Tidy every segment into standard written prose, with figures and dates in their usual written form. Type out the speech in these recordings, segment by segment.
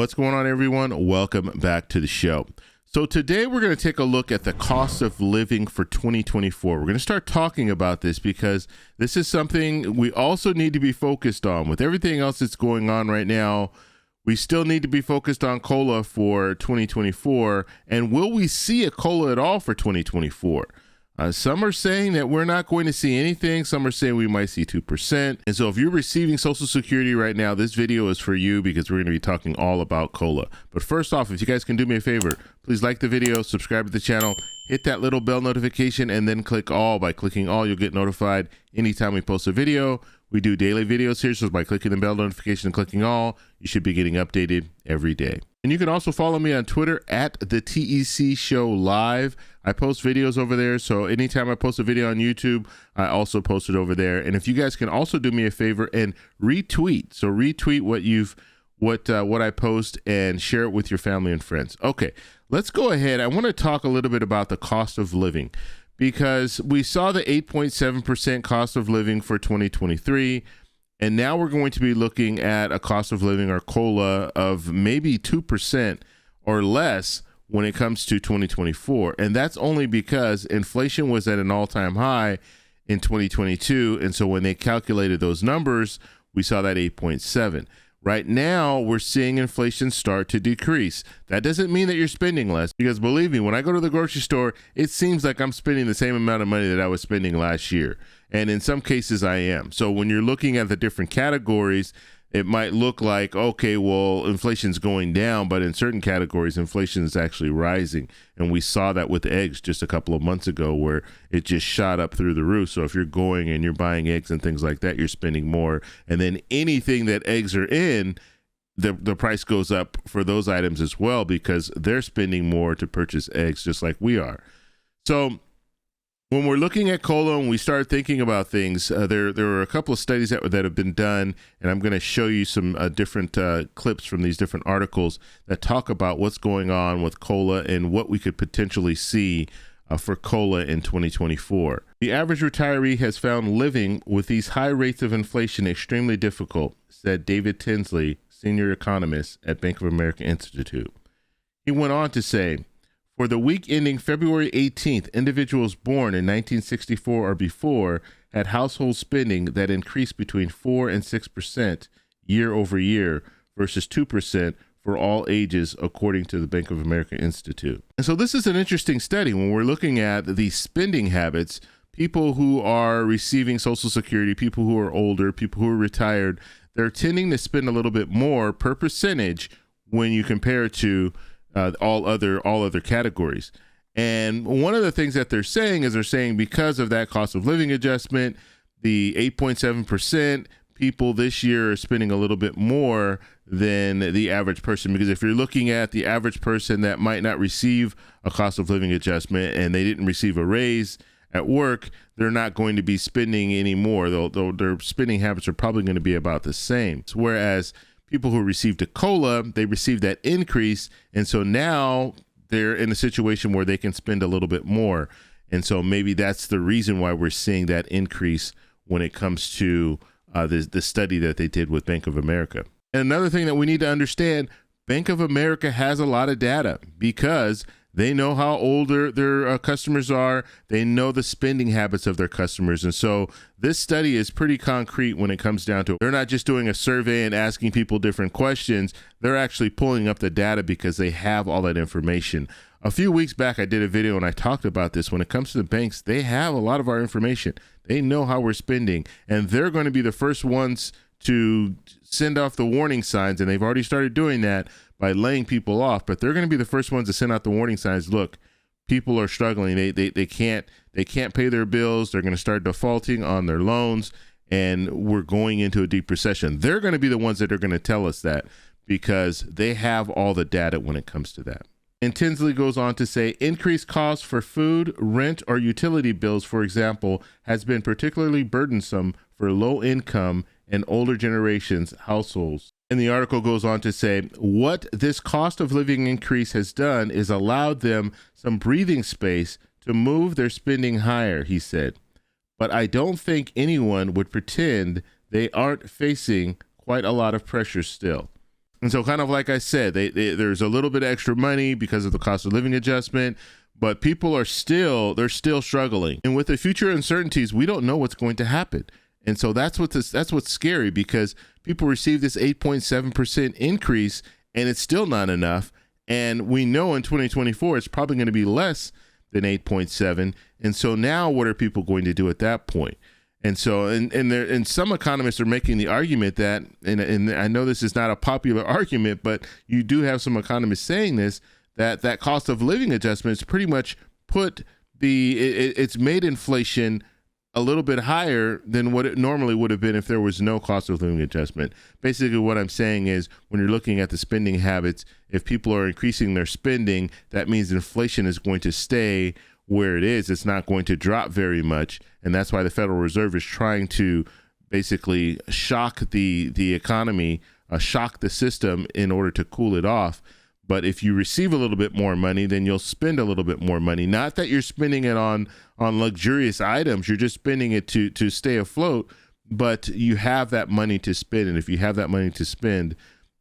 What's going on, everyone? Welcome back to the show. So today we're going to take a look at the cost of living for 2024. We're going to start talking about this because this is something we also need to be focused on. With everything else that's going on right now, we still need to be focused on COLA for 2024. And will we see a COLA at all for 2024? Some are saying that we're not going to see anything. Some are saying we might see 2%. And so if you're receiving Social Security right now, this video is for you because we're going to be talking all about COLA. But first off, if you guys can do me a favor, please like the video, subscribe to the channel, hit that little bell notification, and then click all. By clicking all, you'll get notified anytime we post a video. We do daily videos here, so by clicking the bell notification and clicking all, you should be getting updated every day. And you can also follow me on Twitter at the TEC Show Live. I post videos over there, so anytime I post a video on YouTube, I also post it over there. And if you guys can also do me a favor and retweet, so retweet what I post and share it with your family and friends. Okay, let's go ahead. I want to talk a little bit about the cost of living because we saw the 8.7% cost of living for 2023. And now we're going to be looking at a cost of living, or COLA, of maybe 2% or less when it comes to 2024. And that's only because inflation was at an all-time high in 2022. And so when they calculated those numbers, we saw that 8.7. Right now, we're seeing inflation start to decrease. That doesn't mean that you're spending less, because believe me, when I go to the grocery store, it seems like I'm spending the same amount of money that I was spending last year. And in some cases, I am. So when you're looking at the different categories, it might look like, okay, well, inflation's going down, but in certain categories, inflation is actually rising. And we saw that with eggs just a couple of months ago, where it just shot up through the roof. So if you're going and you're buying eggs and things like that, you're spending more. And then anything that eggs are in, the price goes up for those items as well, because they're spending more to purchase eggs just like we are. So when we're looking at COLA and we start thinking about things, there are a couple of studies that have been done, and I'm going to show you some different clips from these different articles that talk about what's going on with COLA and what we could potentially see for COLA in 2024. The average retiree has found living with these high rates of inflation extremely difficult, said David Tinsley, senior economist at Bank of America Institute. He went on to say, for the week ending February 18th, individuals born in 1964 or before had household spending that increased between 4 and 6% year over year versus 2% for all ages, according to the Bank of America Institute. And so this is an interesting study when we're looking at the spending habits. People who are receiving Social Security, people who are older, people who are retired, they're tending to spend a little bit more per percentage when you compare it to all other categories. And one of the things that they're saying is because of that cost of living adjustment, the 8.7% people this year are spending a little bit more than the average person. Because if you're looking at the average person that might not receive a cost of living adjustment and they didn't receive a raise at work, they're not going to be spending any more. Their spending habits are probably going to be about the same. Whereas people who received a COLA, they received that increase, and so now they're in a situation where they can spend a little bit more. And so maybe that's the reason why we're seeing that increase when it comes to the study that they did with Bank of America. And another thing that we need to understand, Bank of America has a lot of data because they know how old their customers are. They know the spending habits of their customers. And so this study is pretty concrete when it comes down to it. They're not just doing a survey and asking people different questions. They're actually pulling up the data because they have all that information. A few weeks back, I did a video and I talked about this. When it comes to the banks, they have a lot of our information. They know how we're spending, and they're going to be the first ones to send off the warning signs. And they've already started doing that by laying people off, but they're going to be the first ones to send out the warning signs. Look, people are struggling. They can't pay their bills. They're going to start defaulting on their loans, and we're going into a deep recession. They're going to be the ones that are going to tell us that because they have all the data when it comes to that. And Tinsley goes on to say, increased costs for food, rent, or utility bills, for example, has been particularly burdensome for low-income and older generations households. And the article goes on to say, what this cost of living increase has done is allowed them some breathing space to move their spending higher, he said. But I don't think anyone would pretend they aren't facing quite a lot of pressure still. And so kind of like I said, there's a little bit of extra money because of the cost of living adjustment, but people are still struggling. And with the future uncertainties, we don't know what's going to happen. And so that's what's scary, because people receive this 8.7% increase and it's still not enough. And we know in 2024, it's probably going to be less than 8.7. And so now what are people going to do at that point? And so, and some economists are making the argument that, and I know this is not a popular argument, but you do have some economists saying this, that cost of living adjustments pretty much it's made inflation a little bit higher than what it normally would have been if there was no cost of living adjustment. Basically, what I'm saying is, when you're looking at the spending habits, if people are increasing their spending, that means inflation is going to stay where it is. It's not going to drop very much. And that's why the Federal Reserve is trying to basically shock the economy, shock the system in order to cool it off. But if you receive a little bit more money, then you'll spend a little bit more money. Not that you're spending it on luxurious items. You're just spending it to stay afloat, but you have that money to spend. And if you have that money to spend,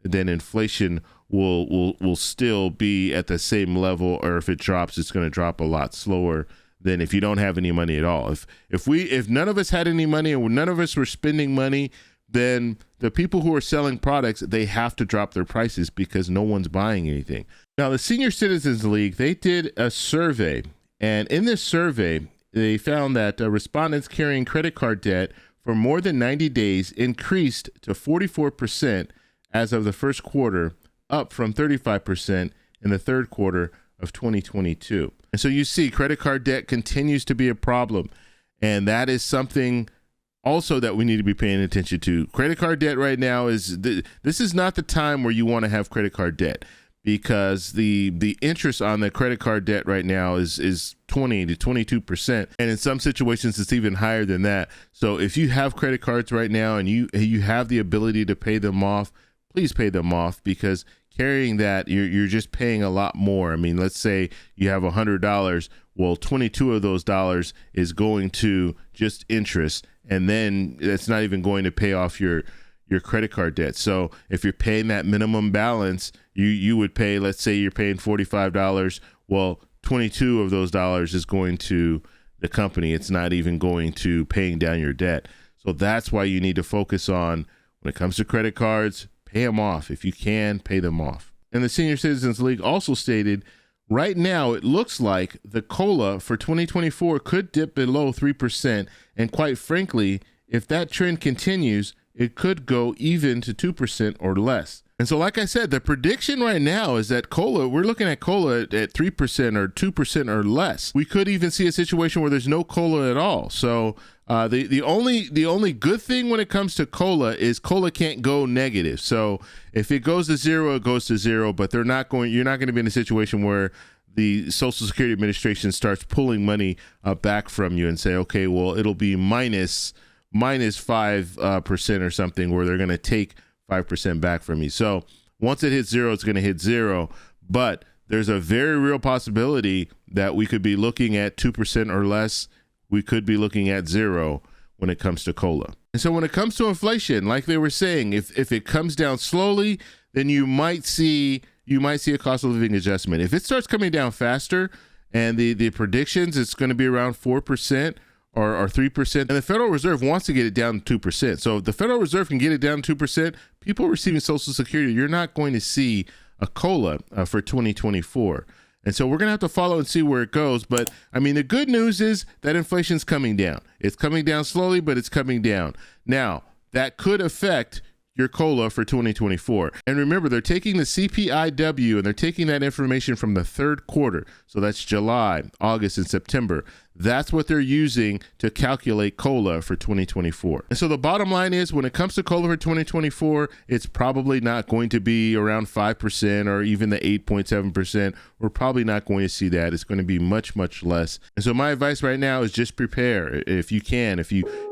then inflation will still be at the same level, or if it drops, it's going to drop a lot slower than if you don't have any money at all. If none of us had any money and none of us were spending money, then the people who are selling products, they have to drop their prices because no one's buying anything. Now, the Senior Citizens League, they did a survey, and in this survey, they found that respondents carrying credit card debt for more than 90 days increased to 44% as of the first quarter, up from 35% in the third quarter of 2022. And so you see, credit card debt continues to be a problem, and that is something also that we need to be paying attention to. Credit card debt right now this is not the time where you want to have credit card debt, because the interest on the credit card debt right now is 20 to 22%, and in some situations it's even higher than that. So if you have credit cards right now and you have the ability to pay them off, please pay them off, because carrying that, you're just paying a lot more. I mean, let's say you have $100. Well, 22 of those dollars is going to just interest, and then it's not even going to pay off your credit card debt. So if you're paying that minimum balance, you would pay, let's say you're paying $45. Well, 22 of those dollars is going to the company. It's not even going to paying down your debt. So that's why you need to focus on, when it comes to credit cards, pay them off. If you can, pay them off. And the Senior Citizens League also stated, right now, it looks like the COLA for 2024 could dip below 3%. And quite frankly, if that trend continues, it could go even to 2% or less. And so, like I said, the prediction right now is that COLA, we're looking at COLA at 3% or 2% or less. We could even see a situation where there's no COLA at all. So the only good thing when it comes to COLA is COLA can't go negative. So if it goes to zero, it goes to zero, but you're not going to be in a situation where the Social Security Administration starts pulling money back from you and say, okay, well, it'll be minus 5% or something, where they're going to take 5% back from you. So once it hits zero, it's going to hit zero. But there's a very real possibility that we could be looking at 2% or less. We could be looking at zero when it comes to COLA. And so when it comes to inflation, like they were saying, if it comes down slowly, then you might see a cost of living adjustment. If it starts coming down faster, and the predictions, it's going to be around 4%. Or 3%, and the Federal Reserve wants to get it down to 2%. So if the Federal Reserve can get it down to 2%, people receiving Social Security, you're not going to see a COLA for 2024. And so we're going to have to follow and see where it goes. But I mean, the good news is that inflation's coming down. It's coming down slowly, but it's coming down. Now, that could affect your COLA for 2024. And remember, they're taking the CPI-W, and they're taking that information from the third quarter. So that's July, August, and September. That's what they're using to calculate COLA for 2024. And so the bottom line is, when it comes to COLA for 2024, it's probably not going to be around 5% or even the 8.7%. We're probably not going to see that. It's going to be much, much less. And so my advice right now is just prepare. If you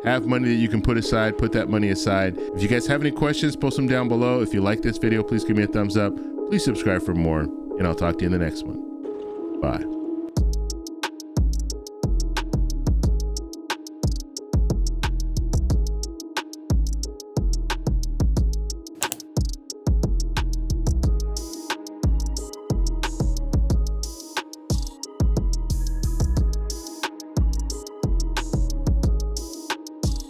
have money that you can put aside, put that money aside. If you guys have any questions, post them down below. If you like this video, please give me a thumbs up. Please subscribe for more, and I'll talk to you in the next one. Bye.